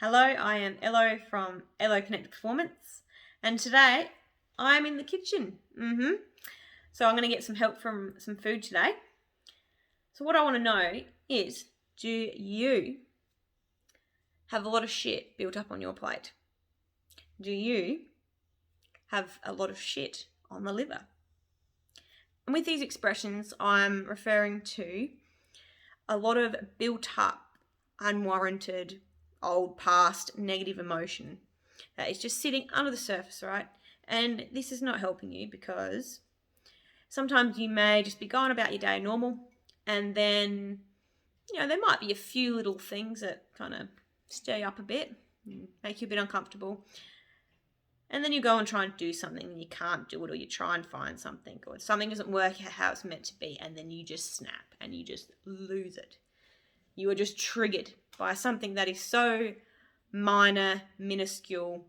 Hello, I am Elo from Elo Connect Performance, and today I'm in the kitchen. So I'm going to get some help from some food today. So what I want to know is, do you have a lot of shit built up on your plate? Do you have a lot of shit on the liver? And with these expressions, I'm referring to a lot of built up, unwarranted, old past negative emotion that is just sitting under the surface, right? And this is not helping you because sometimes you may just be going about your day normal, and then there might be a few little things that kind of stir you up a bit, make you a bit uncomfortable, and then you go and try and do something and you can't do it, or you try and find something, or something doesn't work how it's meant to be, and then you just snap and you just lose it. You are just triggered by something that is so minor, minuscule,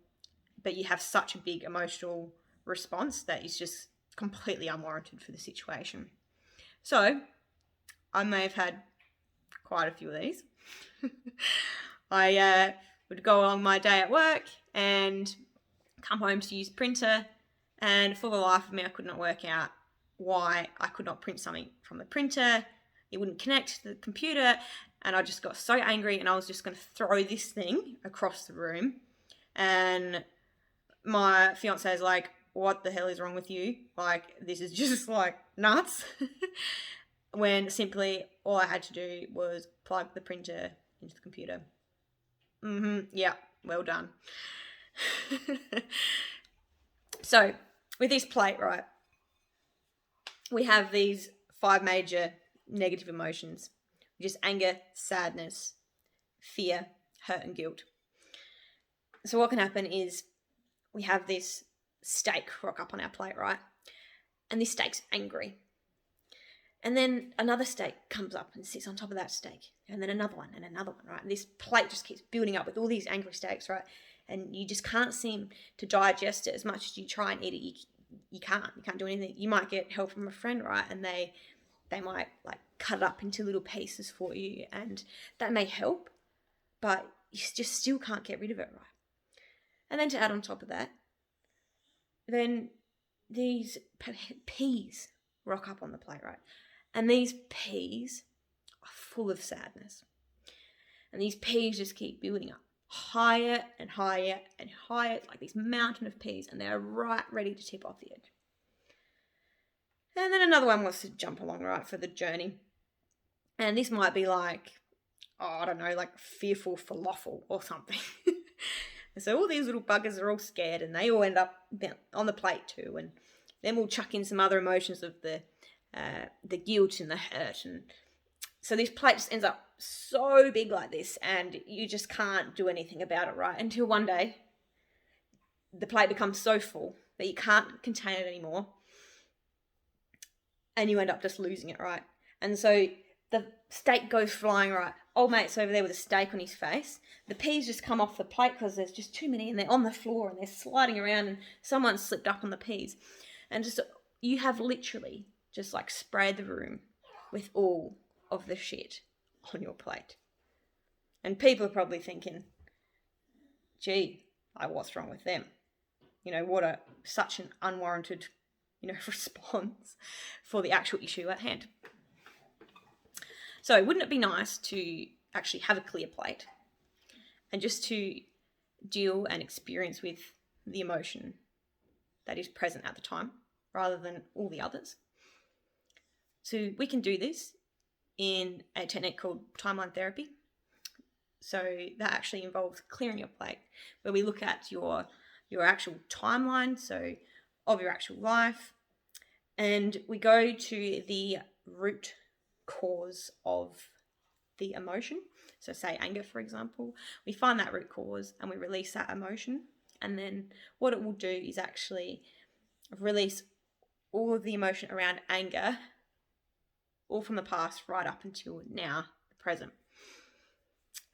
but you have such a big emotional response that is just completely unwarranted for the situation. So I may have had quite a few of these. I would go along my day at work and come home to use a printer, and for the life of me I could not work out why I could not print something from the printer. It wouldn't connect to the computer, and I just got so angry, and I was just going to throw this thing across the room. And my fiance is like, what the hell is wrong with you? Like, this is just like nuts. When simply all I had to do was plug the printer into the computer. Yeah, well done. So with this plate, right, we have these 5 major negative emotions, which is anger, sadness, fear, hurt, and guilt. So what can happen is we have this steak rock up on our plate, right? And this steak's angry. And then another steak comes up and sits on top of that steak. And then another one and another one, right? And this plate just keeps building up with all these angry steaks, right? And you just can't seem to digest it as much as you try and eat it. You can't do anything. You might get help from a friend, right? And they might like cut it up into little pieces for you, and that may help, but you just still can't get rid of it, right? And then to add on top of that, then these peas rock up on the plate, right? And these peas are full of sadness. And these peas just keep building up higher and higher and higher. It's like this mountain of peas, and they're right ready to tip off the edge. And then another one wants to jump along, right, for the journey. And this might be like, I don't know, like fearful falafel or something. And so all these little buggers are all scared, and they all end up on the plate too. And then we'll chuck in some other emotions of the guilt and the hurt. And so this plate just ends up so big like this, and you just can't do anything about it, right? Until one day the plate becomes so full that you can't contain it anymore, and you end up just losing it, right? And so the steak goes flying, right? Old mate's over there with a steak on his face. The peas just come off the plate because there's just too many, and they're on the floor and they're sliding around, and someone slipped up on the peas. And just, you have literally just like sprayed the room with all of the shit on your plate. And people are probably thinking, gee, what's wrong with them? What such an unwarranted, response for the actual issue at hand. So wouldn't it be nice to actually have a clear plate and just to deal and experience with the emotion that is present at the time rather than all the others? So we can do this in a technique called timeline therapy. So that actually involves clearing your plate, where we look at your actual timeline, so of your actual life, and we go to the root cause of the emotion. So say anger, for example, we find that root cause and we release that emotion, and then what it will do is actually release all of the emotion around anger, all from the past right up until now, the present.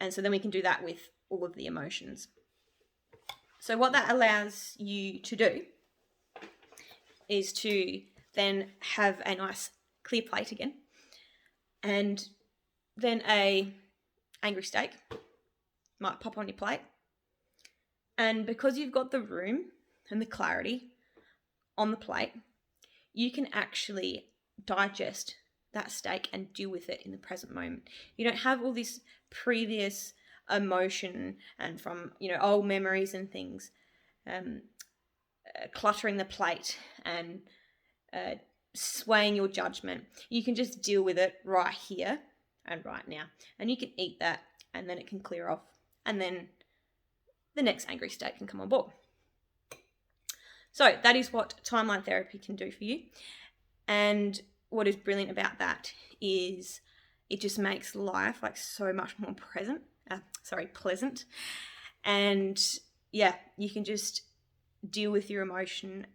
And so then we can do that with all of the emotions. So what that allows you to do is to then have a nice clear plate again, and then a angry steak, might pop on your plate. And because you've got the room and the clarity on the plate, you can actually digest that steak and deal with it in the present moment. You don't have all this previous emotion and from, old memories and things cluttering the plate and swaying your judgment. You can just deal with it right here and right now. And you can eat that, and then it can clear off. And then the next angry state can come on board. So that is what timeline therapy can do for you. And what is brilliant about that is it just makes life like so much more pleasant. And yeah, you can just deal with your emotion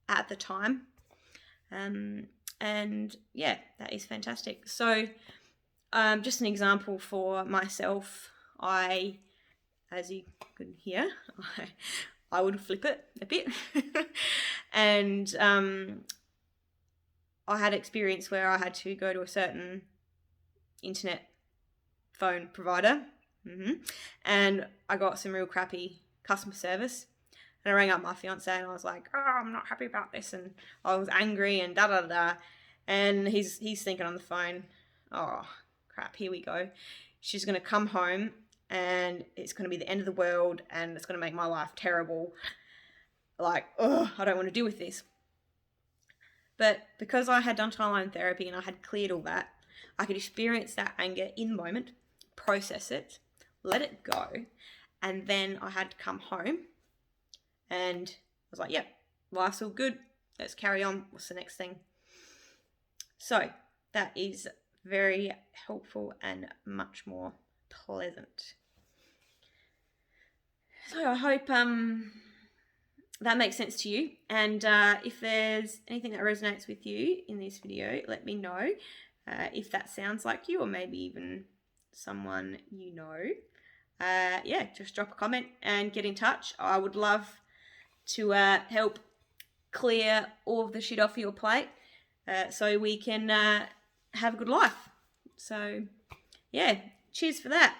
at the time. And yeah, that is fantastic. So just an example for myself, as you can hear, I would flip it a bit. And I had experience where I had to go to a certain internet phone provider, and I got some real crappy customer service. And I rang up my fiance and I was like, I'm not happy about this. And I was angry and da-da-da. And he's thinking on the phone, oh, crap, here we go. She's going to come home and it's going to be the end of the world and it's going to make my life terrible. Like, I don't want to deal with this. But because I had done timeline therapy and I had cleared all that, I could experience that anger in the moment, process it, let it go, and then I had to come home and I was like, life's all good. Let's carry on. What's the next thing? So that is very helpful and much more pleasant. So I hope that makes sense to you. And if there's anything that resonates with you in this video, let me know if that sounds like you or maybe even someone you know. Just drop a comment and get in touch. I would love to help clear all of the shit off your plate so we can have a good life. So, cheers for that.